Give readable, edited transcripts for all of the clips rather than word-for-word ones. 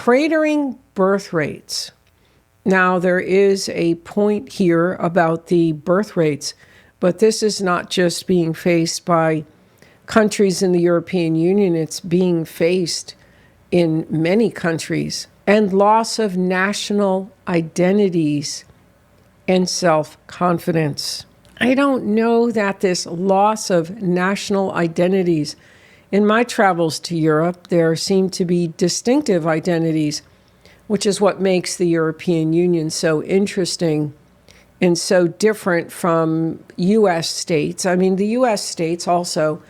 Cratering birth rates. Now, there is a point here about the birth rates, but this is not just being faced by countries in the European Union, it's being faced in many countries. And loss of national identities and self-confidence. I don't know that this loss of national identities, in my travels to Europe, there seem to be distinctive identities, which is what makes the European Union so interesting and so different from U.S. states. I mean, the U.S. states also,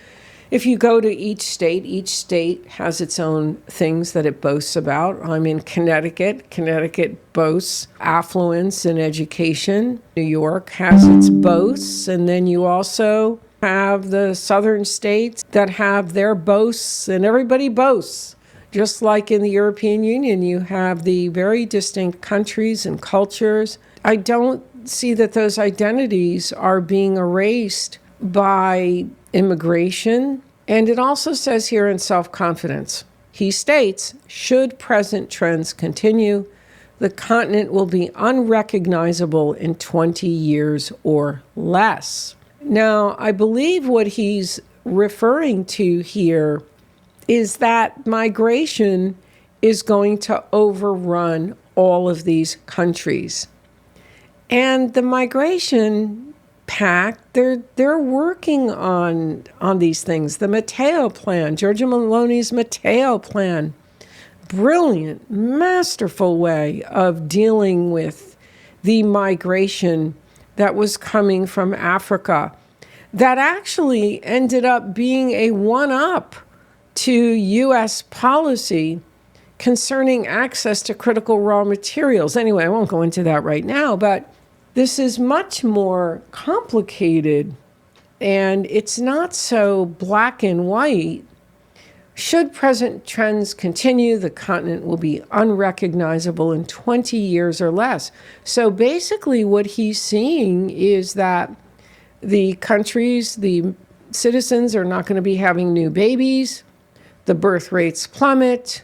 if you go to each state has its own things that it boasts about. I'm in Connecticut. Connecticut boasts affluence and education. New York has its boasts. And then you also have the southern states that have their boasts, and everybody boasts. Just like in the European Union, you have the very distinct countries and cultures. I don't see that those identities are being erased by immigration. And it also says here in self-confidence, he states, should present trends continue, the continent will be unrecognizable in 20 years or less. Now, I believe what he's referring to here is that migration is going to overrun all of these countries. And the migration pact, they're working on these things. The Matteo Plan, Giorgia Meloni's Matteo Plan, brilliant, masterful way of dealing with the migration that was coming from Africa, that actually ended up being a one-up to U.S. policy concerning access to critical raw materials. Anyway, I won't go into that right now, but this is much more complicated, and it's not so black and white. Should present trends continue, the continent will be unrecognizable in 20 years or less. So basically what he's seeing is that the countries, the citizens are not going to be having new babies, the birth rates plummet,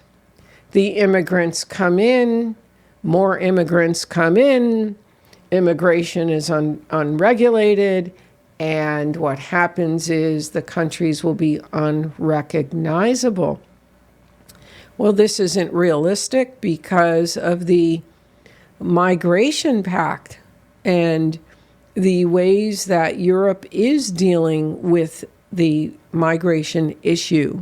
the immigrants come in, more immigrants come in, immigration is unregulated, and what happens is the countries will be unrecognizable. Well, this isn't realistic because of the migration pact and the ways that Europe is dealing with the migration issue.